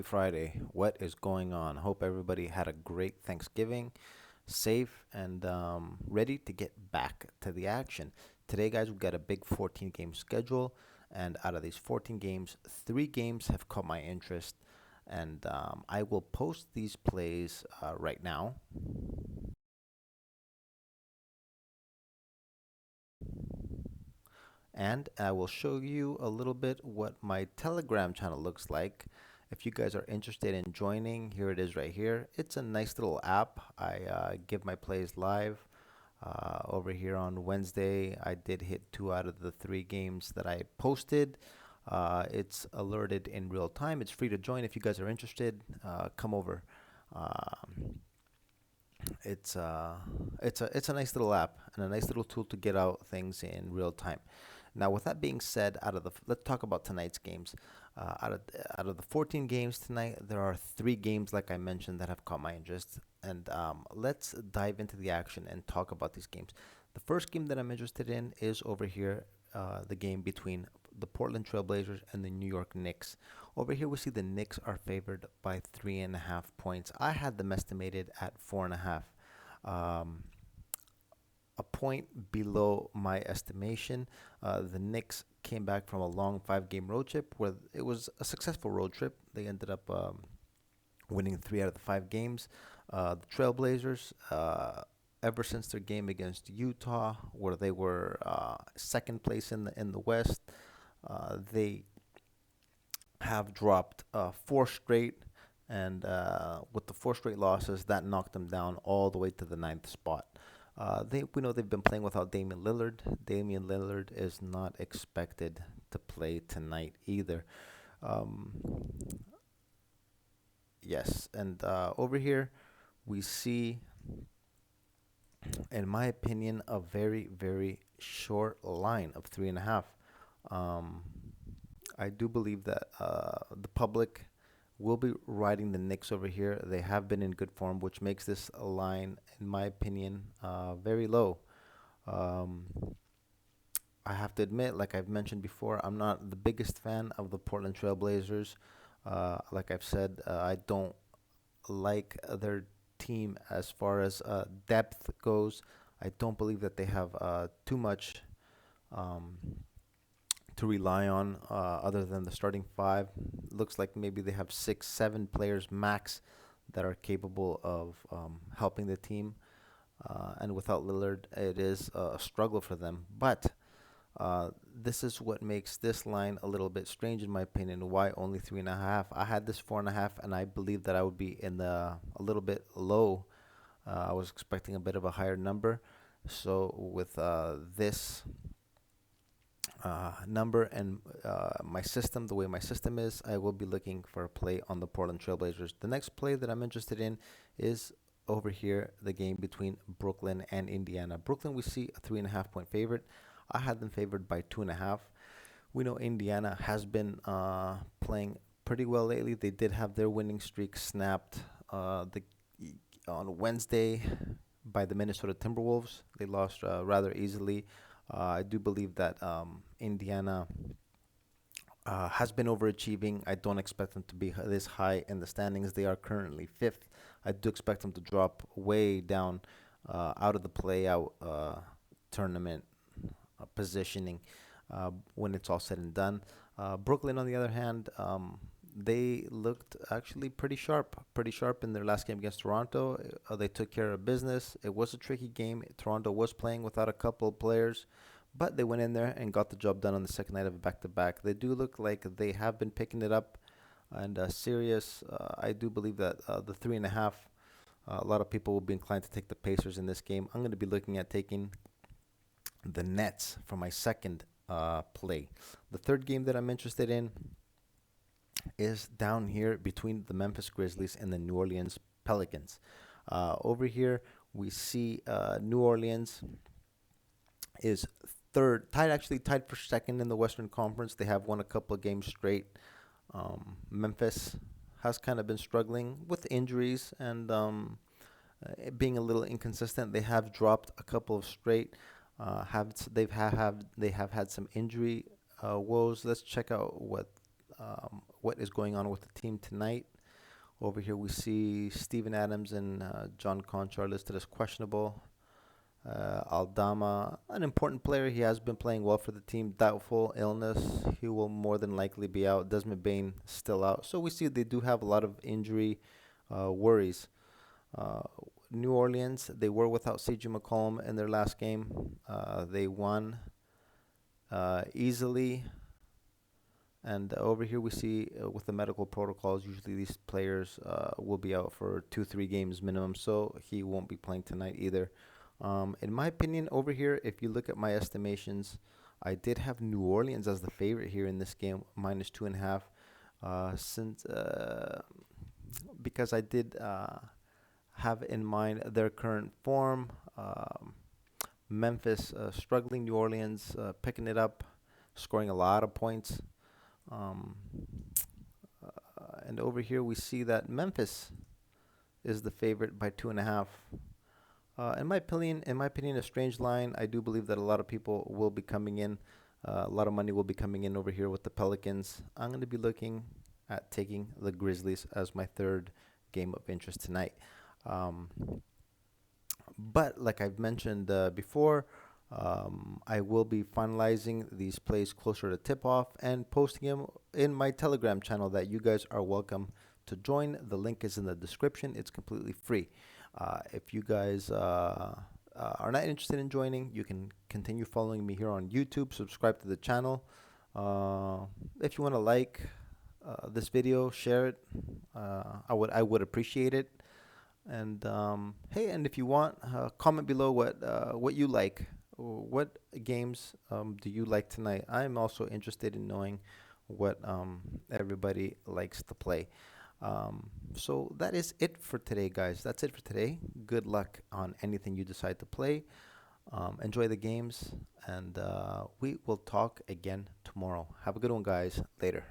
Friday. What is going on? Hope everybody had a great Thanksgiving, safe, and ready to get back to the action. Today, guys, we've got a big 14 game schedule, and out of these 14 games, three games have caught my interest, and I will post these plays right now. And I will show you a little bit what my Telegram channel looks like. If you guys are interested in joining, here it is right here. It's a nice little app. I give my plays live. Over here on Wednesday, I did hit two out of the three games that I posted. It's alerted in real time. It's free to join. If you guys are interested, come over. Um, it's a nice little app and a nice little tool to get out things in real time. Now, with that being said, let's talk about tonight's games. Out of the 14 games tonight, there are three games, like I mentioned, that have caught my interest. And let's dive into the action and talk about these games. The first game that I'm interested in is over here, the game between the Portland Trailblazers and the New York Knicks. Over here, we see the Knicks are favored by 3.5 points. I had them estimated at 4.5. Um, a point below my estimation. The Knicks came back from a long 5 game road trip where it was a successful road trip. They ended up winning 3 out of the 5 games. The Trailblazers, ever since their game against Utah, where they were second place in the West, they have dropped 4 straight, and with the 4 straight losses, that knocked them down all the way to the ninth spot. We know they've been playing without Damian Lillard. Damian Lillard is not expected to play tonight either. Um, yes, and over here we see, in my opinion, a very, very short line of 3.5. Um, I do believe that the public will be riding the Knicks over here. They have been in good form, which makes this a line, in my opinion, very low. Um, I have to admit, like I've mentioned before, I'm not the biggest fan of the Portland Trailblazers. Like I've said, I don't like their team as far as depth goes. I don't believe that they have too much um, to rely on other than the starting five. Looks like maybe they have 6, 7 players max that are capable of helping the team. And without Lillard, it is a struggle for them. But this is what makes this line a little bit strange, in my opinion. Why only 3.5? I had this 4.5, and I believe that I would be in the a little bit low. I was expecting a bit of a higher number. So with this number and my system, the way my system is, I will be looking for a play on the Portland Trailblazers. The next play that I'm interested in is over here, the game between Brooklyn and Indiana. Brooklyn, we see a 3.5 point favorite. I had them favored by 2.5. We know Indiana has been playing pretty well lately. They did have their winning streak snapped on Wednesday by the Minnesota Timberwolves. They lost rather easily. I do believe that Indiana has been overachieving. I don't expect them to be this high in the standings. They are currently fifth. I do expect them to drop way down out of the play-out tournament positioning when it's all said and done. Brooklyn, on the other hand, they looked actually pretty sharp in their last game against Toronto. They took care of business. It was a tricky game. Toronto was playing without a couple of players, but they went in there and got the job done on the second night of a back-to-back. They do look like they have been picking it up and serious. I do believe that the 3.5. A lot of people will be inclined to take the Pacers in this game. I'm going to be looking at taking the Nets for my second play. The third game that I'm interested in is down here between the Memphis Grizzlies and the New Orleans Pelicans. Over here, we see New Orleans is third, tied for second in the Western Conference. They have won a couple of games straight. Memphis has kind of been struggling with injuries and being a little inconsistent. They have dropped a couple of straight. They have had some injury woes. Let's check out what is going on with the team tonight. Over here we see Steven Adams and John Conchar listed as questionable. Aldama, an important player. He has been playing well for the team. Doubtful illness. He will more than likely be out. Desmond Bain still out. So we see they do have a lot of injury worries. Uh, New Orleans, they were without CJ McCollum in their last game. They won easily. And over here we see with the medical protocols, usually these players will be out for 2-3 games minimum. So he won't be playing tonight either. In my opinion, over here, if you look at my estimations, I did have New Orleans as the favorite here in this game, -2.5. Since Because I did have in mind their current form. Memphis struggling, New Orleans picking it up, scoring a lot of points. Um, and over here we see that Memphis is the favorite by 2.5. In my opinion, a strange line. I do believe that a lot of people will be coming in. A lot of money will be coming in over here with the Pelicans. I'm going to be looking at taking the Grizzlies as my third game of interest tonight. Um, but like I've mentioned before, I will be finalizing these plays closer to tip off and posting them in my Telegram channel that you guys are welcome to join. The link is in the description. It's completely free. If you guys are not interested in joining, you can continue following me here on YouTube. Subscribe to the channel. If you want to like this video, share it. I would appreciate it. And hey, and if you want, comment below what you like. What games do you like tonight? I'm also interested in knowing what everybody likes to play. So that is it for today, guys. That's it for today. Good luck on anything you decide to play. Enjoy the games, and we will talk again tomorrow. Have a good one, guys. Later.